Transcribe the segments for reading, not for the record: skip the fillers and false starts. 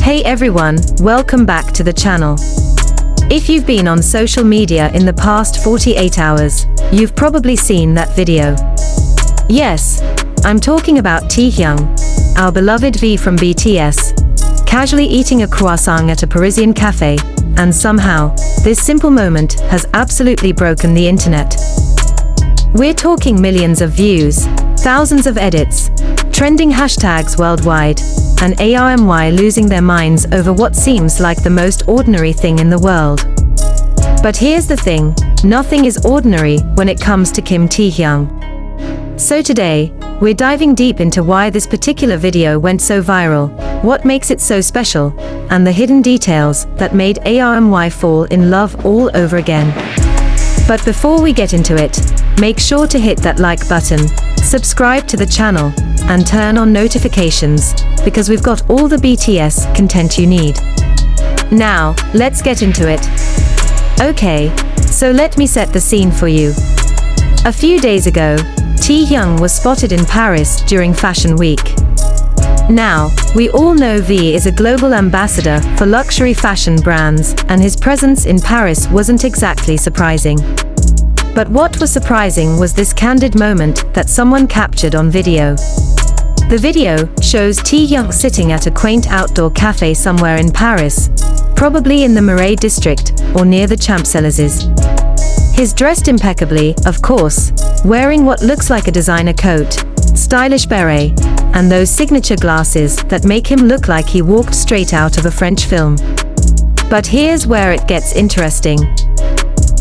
Hey everyone, welcome back to the channel. If you've been on social media in the past 48 hours, you've probably seen that video. Yes, I'm talking about Taehyung, our beloved V from BTS, casually eating a croissant at a Parisian cafe, and somehow, this simple moment has absolutely broken the internet. We're talking millions of views, thousands of edits, trending hashtags worldwide, and ARMY losing their minds over what seems like the most ordinary thing in the world. But here's the thing, nothing is ordinary when it comes to Kim Taehyung. So today, we're diving deep into why this particular video went so viral, what makes it so special, and the hidden details that made ARMY fall in love all over again. But before we get into it, make sure to hit that like button, subscribe to the channel, and turn on notifications, because we've got all the BTS content you need. Now, let's get into it. Okay, so let me set the scene for you. A few days ago, Taehyung was spotted in Paris during Fashion Week. Now, we all know V is a global ambassador for luxury fashion brands, and his presence in Paris wasn't exactly surprising. But what was surprising was this candid moment that someone captured on video. The video shows Taehyung sitting at a quaint outdoor cafe somewhere in Paris, probably in the Marais district or near the Champs-Élysées. He's dressed impeccably, of course, wearing what looks like a designer coat, stylish beret, and those signature glasses that make him look like he walked straight out of a French film. But here's where it gets interesting.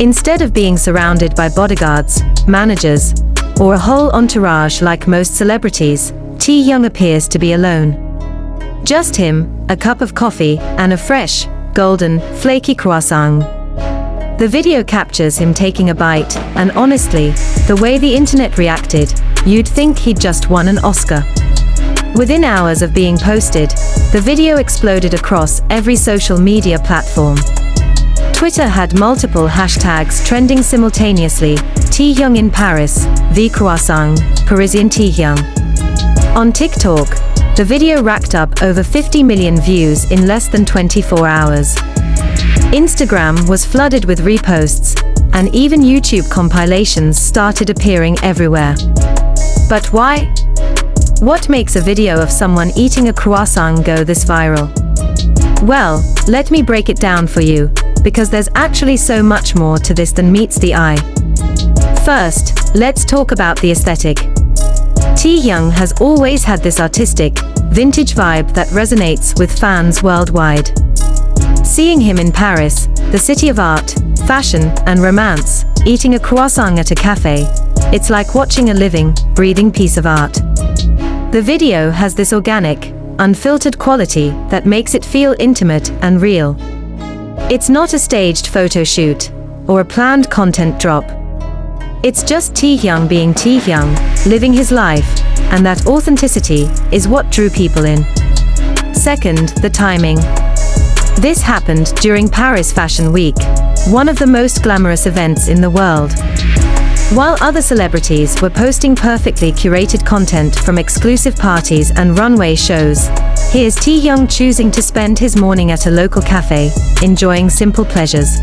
Instead of being surrounded by bodyguards, managers, or a whole entourage like most celebrities, Taehyung appears to be alone. Just him, a cup of coffee, and a fresh, golden, flaky croissant. The video captures him taking a bite, and honestly, the way the internet reacted, you'd think he'd just won an Oscar. Within hours of being posted, the video exploded across every social media platform. Twitter had multiple hashtags trending simultaneously: Taehyung in Paris, V Croissant, Parisian Taehyung. On TikTok, the video racked up over 50 million views in less than 24 hours. Instagram was flooded with reposts, and even YouTube compilations started appearing everywhere. But why? What makes a video of someone eating a croissant go this viral? Well, let me break it down for you, because there's actually so much more to this than meets the eye. First, let's talk about the aesthetic. Taehyung has always had this artistic, vintage vibe that resonates with fans worldwide. Seeing him in Paris, the city of art, fashion, and romance, eating a croissant at a cafe, it's like watching a living, breathing piece of art. The video has this organic, unfiltered quality that makes it feel intimate and real. It's not a staged photo shoot, or a planned content drop. It's just Taehyung being Taehyung, living his life, and that authenticity is what drew people in. Second, the timing. This happened during Paris Fashion Week, one of the most glamorous events in the world. While other celebrities were posting perfectly curated content from exclusive parties and runway shows, here's Taehyung choosing to spend his morning at a local cafe, enjoying simple pleasures.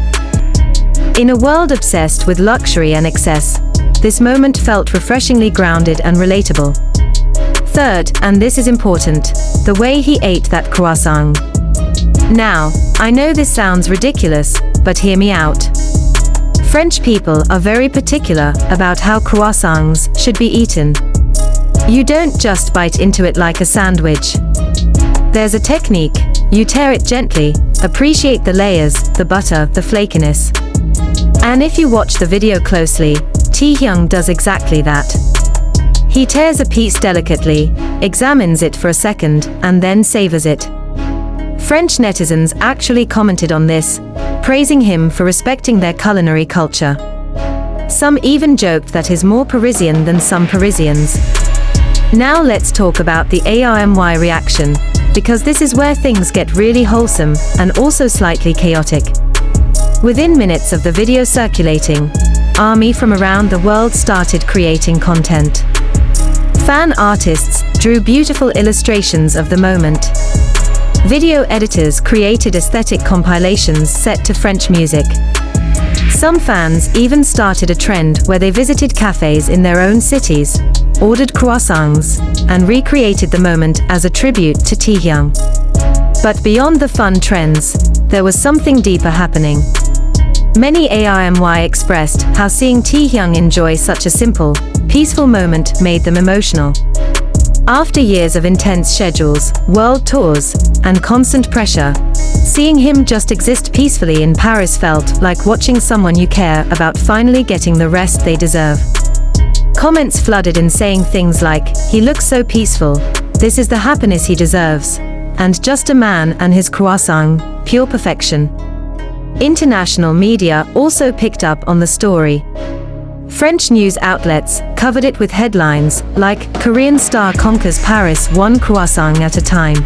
In a world obsessed with luxury and excess, this moment felt refreshingly grounded and relatable. Third, and this is important, the way he ate that croissant. Now, I know this sounds ridiculous, but hear me out. French people are very particular about how croissants should be eaten. You don't just bite into it like a sandwich. There's a technique, you tear it gently, appreciate the layers, the butter, the flakiness. And if you watch the video closely, Taehyung does exactly that. He tears a piece delicately, examines it for a second, and then savors it. French netizens actually commented on this, praising him for respecting their culinary culture. Some even joked that he's more Parisian than some Parisians. Now let's talk about the ARMY reaction, because this is where things get really wholesome, and also slightly chaotic. Within minutes of the video circulating, army from around the world started creating content. Fan artists drew beautiful illustrations of the moment. Video editors created aesthetic compilations set to French music. Some fans even started a trend where they visited cafes in their own cities, ordered croissants, and recreated the moment as a tribute to Taehyung. But beyond the fun trends, there was something deeper happening. Many ARMY expressed how seeing Taehyung enjoy such a simple, peaceful moment made them emotional. After years of intense schedules, world tours, and constant pressure, seeing him just exist peacefully in Paris felt like watching someone you care about finally getting the rest they deserve. Comments flooded in saying things like, "He looks so peaceful, this is the happiness he deserves," and "Just a man and his croissant, pure perfection." International media also picked up on the story. French news outlets covered it with headlines like, "Korean star conquers Paris one croissant at a time."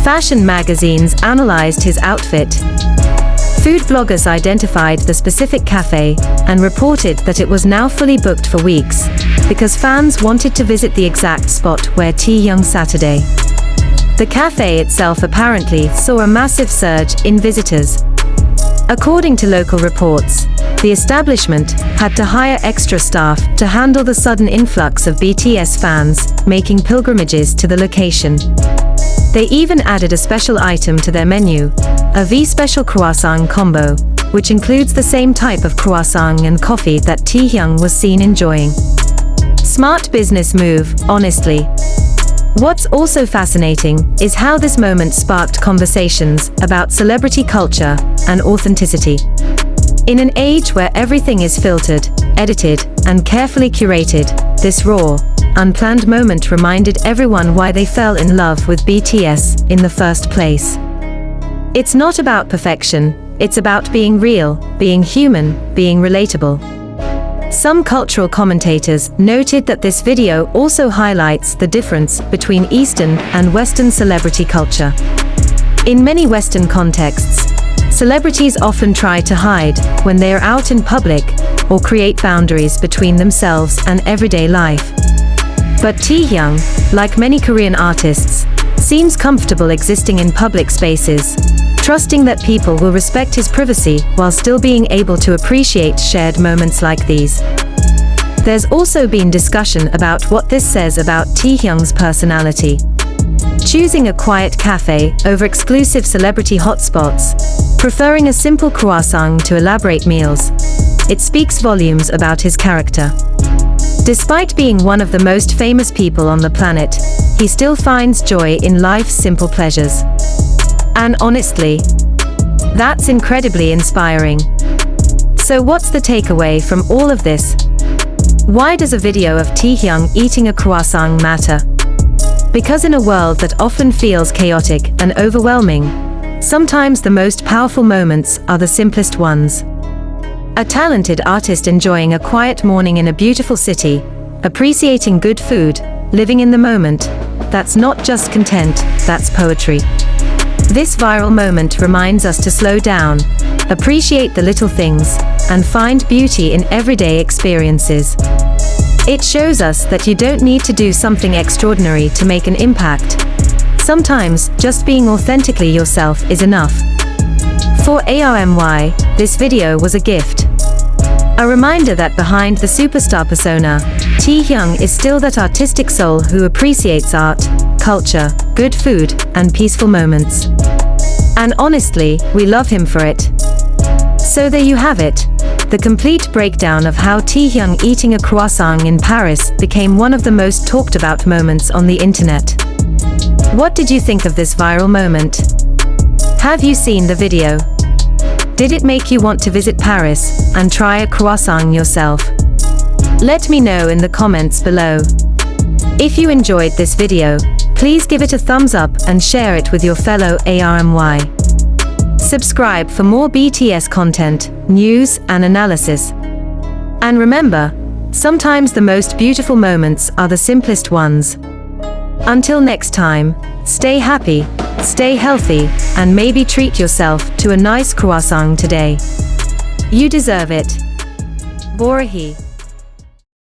Fashion magazines analyzed his outfit. Food bloggers identified the specific cafe and reported that it was now fully booked for weeks, because fans wanted to visit the exact spot where Taehyung sat today. The cafe itself apparently saw a massive surge in visitors. According to local reports, the establishment had to hire extra staff to handle the sudden influx of BTS fans making pilgrimages to the location. They even added a special item to their menu, a V-special croissant combo, which includes the same type of croissant and coffee that Taehyung was seen enjoying. Smart business move, honestly. What's also fascinating is how this moment sparked conversations about celebrity culture and authenticity. In an age where everything is filtered, edited, and carefully curated, this raw, unplanned moment reminded everyone why they fell in love with BTS in the first place. It's not about perfection, it's about being real, being human, being relatable. Some cultural commentators noted that this video also highlights the difference between Eastern and Western celebrity culture. In many Western contexts, celebrities often try to hide when they are out in public or create boundaries between themselves and everyday life. But Taehyung, like many Korean artists, seems comfortable existing in public spaces, trusting that people will respect his privacy while still being able to appreciate shared moments like these. There's also been discussion about what this says about Taehyung's personality. Choosing a quiet cafe over exclusive celebrity hotspots, preferring a simple croissant to elaborate meals, it speaks volumes about his character. Despite being one of the most famous people on the planet, he still finds joy in life's simple pleasures. And honestly, that's incredibly inspiring. So what's the takeaway from all of this? Why does a video of Taehyung eating a croissant matter? Because in a world that often feels chaotic and overwhelming, sometimes the most powerful moments are the simplest ones. A talented artist enjoying a quiet morning in a beautiful city, appreciating good food, living in the moment, that's not just content, that's poetry. This viral moment reminds us to slow down, appreciate the little things, and find beauty in everyday experiences. It shows us that you don't need to do something extraordinary to make an impact. Sometimes, just being authentically yourself is enough. For ARMY, this video was a gift. A reminder that behind the superstar persona, Taehyung is still that artistic soul who appreciates art, culture, good food, and peaceful moments. And honestly, we love him for it. So there you have it, the complete breakdown of how Taehyung eating a croissant in Paris became one of the most talked about moments on the internet. What did you think of this viral moment? Have you seen the video? Did it make you want to visit Paris and try a croissant yourself? Let me know in the comments below. If you enjoyed this video, please give it a thumbs up and share it with your fellow ARMY. Subscribe for more BTS content, news, and analysis. And remember, sometimes the most beautiful moments are the simplest ones. Until next time, stay happy, stay healthy, and maybe treat yourself to a nice croissant today. You deserve it. Borahi.